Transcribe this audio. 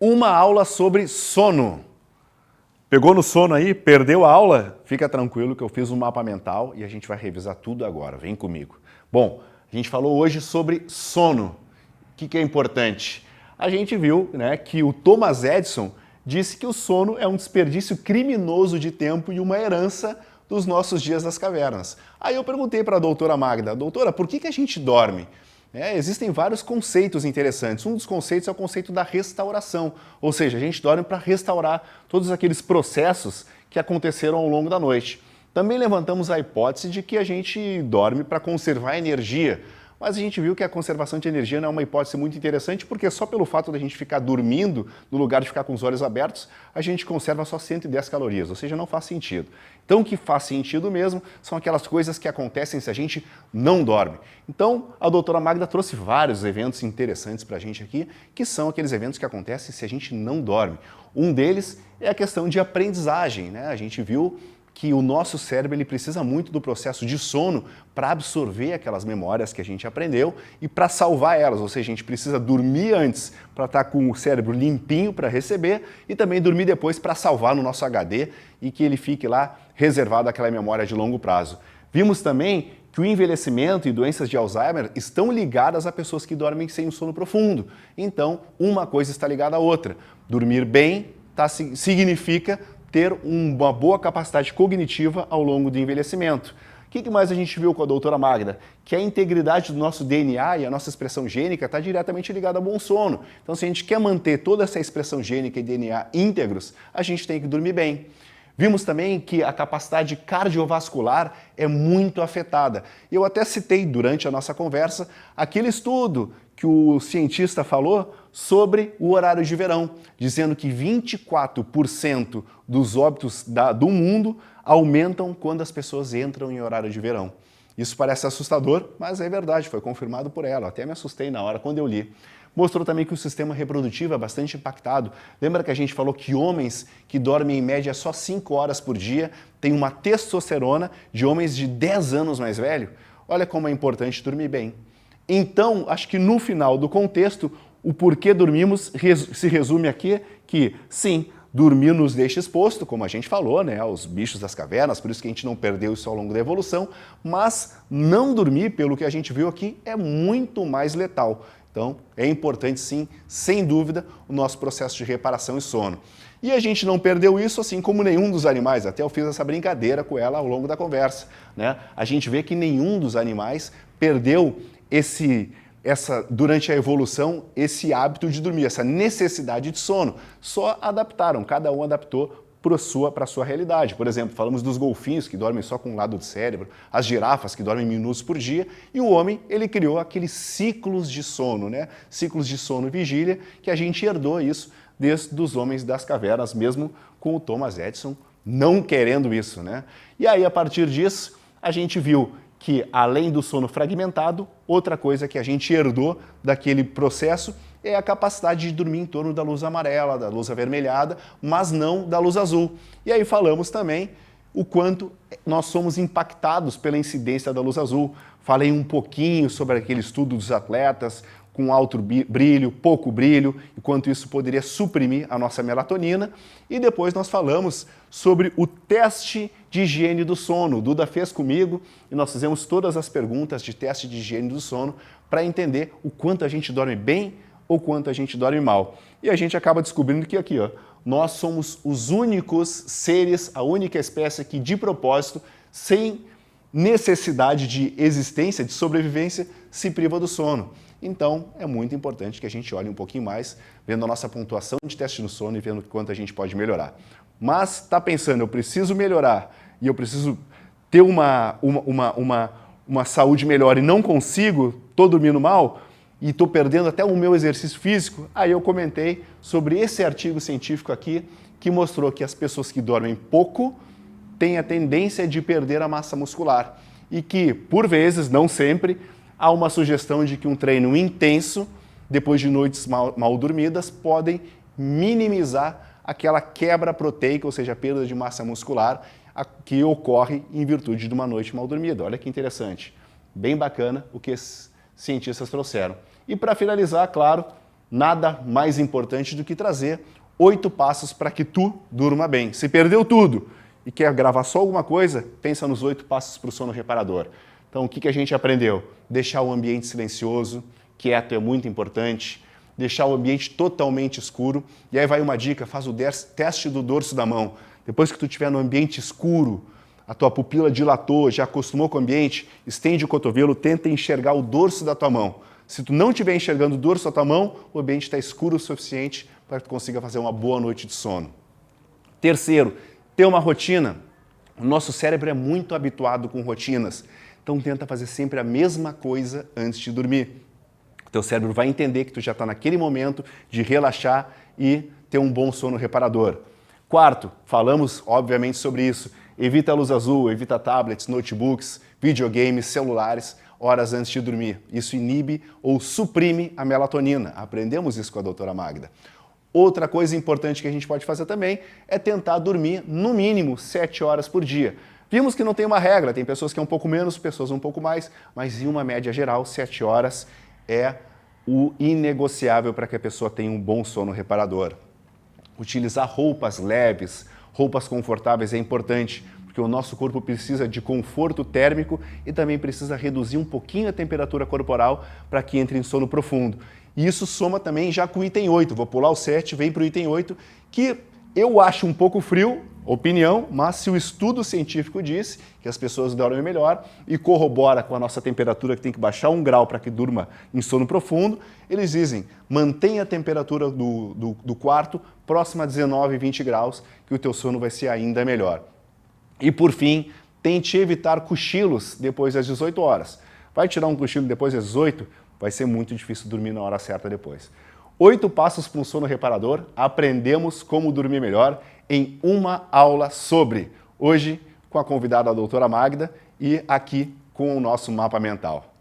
Uma aula sobre sono. Pegou no sono aí? Perdeu a aula? Fica tranquilo que eu fiz um mapa mental e a gente vai revisar tudo agora. Vem comigo. Bom, a gente falou hoje sobre sono. O que é importante? A gente viu, que o Thomas Edison disse que o sono é um desperdício criminoso de tempo e uma herança dos nossos dias das cavernas. Aí eu perguntei para a doutora Magda, doutora, por que a gente dorme? Existem vários conceitos interessantes. Um dos conceitos é o conceito da restauração, ou seja, a gente dorme para restaurar todos aqueles processos que aconteceram ao longo da noite. Também levantamos a hipótese de que a gente dorme para conservar energia, mas a gente viu que a conservação de energia não é uma hipótese muito interessante, porque só pelo fato de a gente ficar dormindo, no lugar de ficar com os olhos abertos, a gente conserva só 110 calorias, ou seja, não faz sentido. Então, o que faz sentido mesmo são aquelas coisas que acontecem se a gente não dorme. Então, a doutora Magda trouxe vários eventos interessantes para a gente aqui, que são aqueles eventos que acontecem se a gente não dorme. Um deles é a questão de aprendizagem, A gente viu que o nosso cérebro ele precisa muito do processo de sono para absorver aquelas memórias que a gente aprendeu e para salvar elas, ou seja, a gente precisa dormir antes para estar com o cérebro limpinho para receber e também dormir depois para salvar no nosso HD e que ele fique lá reservado àquela memória de longo prazo. Vimos também que o envelhecimento e doenças de Alzheimer estão ligadas a pessoas que dormem sem um sono profundo. Então, uma coisa está ligada à outra. Dormir bem significa ter uma boa capacidade cognitiva ao longo do envelhecimento. O que mais a gente viu com a doutora Magda? Que a integridade do nosso DNA e a nossa expressão gênica está diretamente ligada ao bom sono. Então, se a gente quer manter toda essa expressão gênica e DNA íntegros, a gente tem que dormir bem. Vimos também que a capacidade cardiovascular é muito afetada. Eu até citei durante a nossa conversa aquele estudo que o cientista falou sobre o horário de verão, dizendo que 24% dos óbitos do mundo aumentam quando as pessoas entram em horário de verão. Isso parece assustador, mas é verdade, foi confirmado por ela. Até me assustei na hora quando eu li. Mostrou também que o sistema reprodutivo é bastante impactado. Lembra que a gente falou que homens que dormem em média só 5 horas por dia têm uma testosterona de homens de 10 anos mais velho? Olha como é importante dormir bem. Então, acho que no final do contexto, o porquê dormimos se resume aqui que, sim, dormir nos deixa exposto, como a gente falou, aos bichos das cavernas, por isso que a gente não perdeu isso ao longo da evolução, mas não dormir, pelo que a gente viu aqui, é muito mais letal. Então, é importante sim, sem dúvida, o nosso processo de reparação e sono. E a gente não perdeu isso, assim como nenhum dos animais, até eu fiz essa brincadeira com ela ao longo da conversa. A gente vê que nenhum dos animais perdeu durante a evolução, esse hábito de dormir, essa necessidade de sono. Só adaptaram, cada um adaptou para a sua realidade. Por exemplo, falamos dos golfinhos que dormem só com um lado do cérebro, as girafas que dormem minutos por dia, e o homem, ele criou aqueles ciclos de sono, Ciclos de sono e vigília, que a gente herdou isso desde os homens das cavernas, mesmo com o Thomas Edison não querendo isso, E aí, a partir disso, a gente viu que, além do sono fragmentado, outra coisa que a gente herdou daquele processo é a capacidade de dormir em torno da luz amarela, da luz avermelhada, mas não da luz azul. E aí falamos também o quanto nós somos impactados pela incidência da luz azul. Falei um pouquinho sobre aquele estudo dos atletas com alto brilho, pouco brilho, e quanto isso poderia suprimir a nossa melatonina. E depois nós falamos sobre o teste de higiene do sono. O Duda fez comigo e nós fizemos todas as perguntas de teste de higiene do sono para entender o quanto a gente dorme bem ou quanto a gente dorme mal. E a gente acaba descobrindo que aqui, nós somos os únicos seres, a única espécie que de propósito, sem necessidade de existência, de sobrevivência, se priva do sono. Então, é muito importante que a gente olhe um pouquinho mais, vendo a nossa pontuação de teste no sono e vendo quanto a gente pode melhorar. Mas está pensando, eu preciso melhorar e eu preciso ter uma saúde melhor e não consigo, estou dormindo mal e estou perdendo até o meu exercício físico, aí eu comentei sobre esse artigo científico aqui que mostrou que as pessoas que dormem pouco têm a tendência de perder a massa muscular e que, por vezes, não sempre, há uma sugestão de que um treino intenso, depois de noites mal dormidas, podem minimizar aquela quebra proteica, ou seja, a perda de massa muscular, que ocorre em virtude de uma noite mal dormida. Olha que interessante. Bem bacana o que esses cientistas trouxeram. E para finalizar, claro, Nada mais importante do que trazer 8 passos para que tu durma bem. Se perdeu tudo e quer gravar só alguma coisa, pensa nos 8 passos para o sono reparador. Então, o que a gente aprendeu? Deixar o ambiente silencioso, quieto é muito importante, deixar o ambiente totalmente escuro. E aí vai uma dica, faz o teste do dorso da mão. Depois que tu estiver no ambiente escuro, a tua pupila dilatou, já acostumou com o ambiente, estende o cotovelo, tenta enxergar o dorso da tua mão. Se tu não estiver enxergando o dorso da tua mão, o ambiente está escuro o suficiente para que tu consiga fazer uma boa noite de sono. Terceiro, ter uma rotina. O nosso cérebro é muito habituado com rotinas, então tenta fazer sempre a mesma coisa antes de dormir. O teu cérebro vai entender que tu já está naquele momento de relaxar e ter um bom sono reparador. Quarto, falamos obviamente sobre isso, evita a luz azul, evita tablets, notebooks, videogames, celulares, horas antes de dormir. Isso inibe ou suprime a melatonina. Aprendemos isso com a doutora Magda. Outra coisa importante que a gente pode fazer também é tentar dormir no mínimo 7 horas por dia. Vimos que não tem uma regra, tem pessoas que é um pouco menos, pessoas um pouco mais, mas em uma média geral, 7 horas é o inegociável para que a pessoa tenha um bom sono reparador. Utilizar roupas leves, roupas confortáveis é importante, porque o nosso corpo precisa de conforto térmico e também precisa reduzir um pouquinho a temperatura corporal para que entre em sono profundo. E isso soma também já com o item 8, vou pular o 7, vem para o item 8, que eu acho um pouco frio, opinião, mas se o estudo científico diz que as pessoas dormem melhor e corrobora com a nossa temperatura que tem que baixar 1 grau para que durma em sono profundo, eles dizem, mantenha a temperatura do quarto próxima a 19, 20 graus, que o teu sono vai ser ainda melhor. E por fim, tente evitar cochilos depois das 18 horas. Vai tirar um cochilo depois das 18, vai ser muito difícil dormir na hora certa depois. 8 passos para um sono reparador, aprendemos como dormir melhor em uma aula sobre. Hoje com a convidada a doutora Magda e aqui com o nosso mapa mental.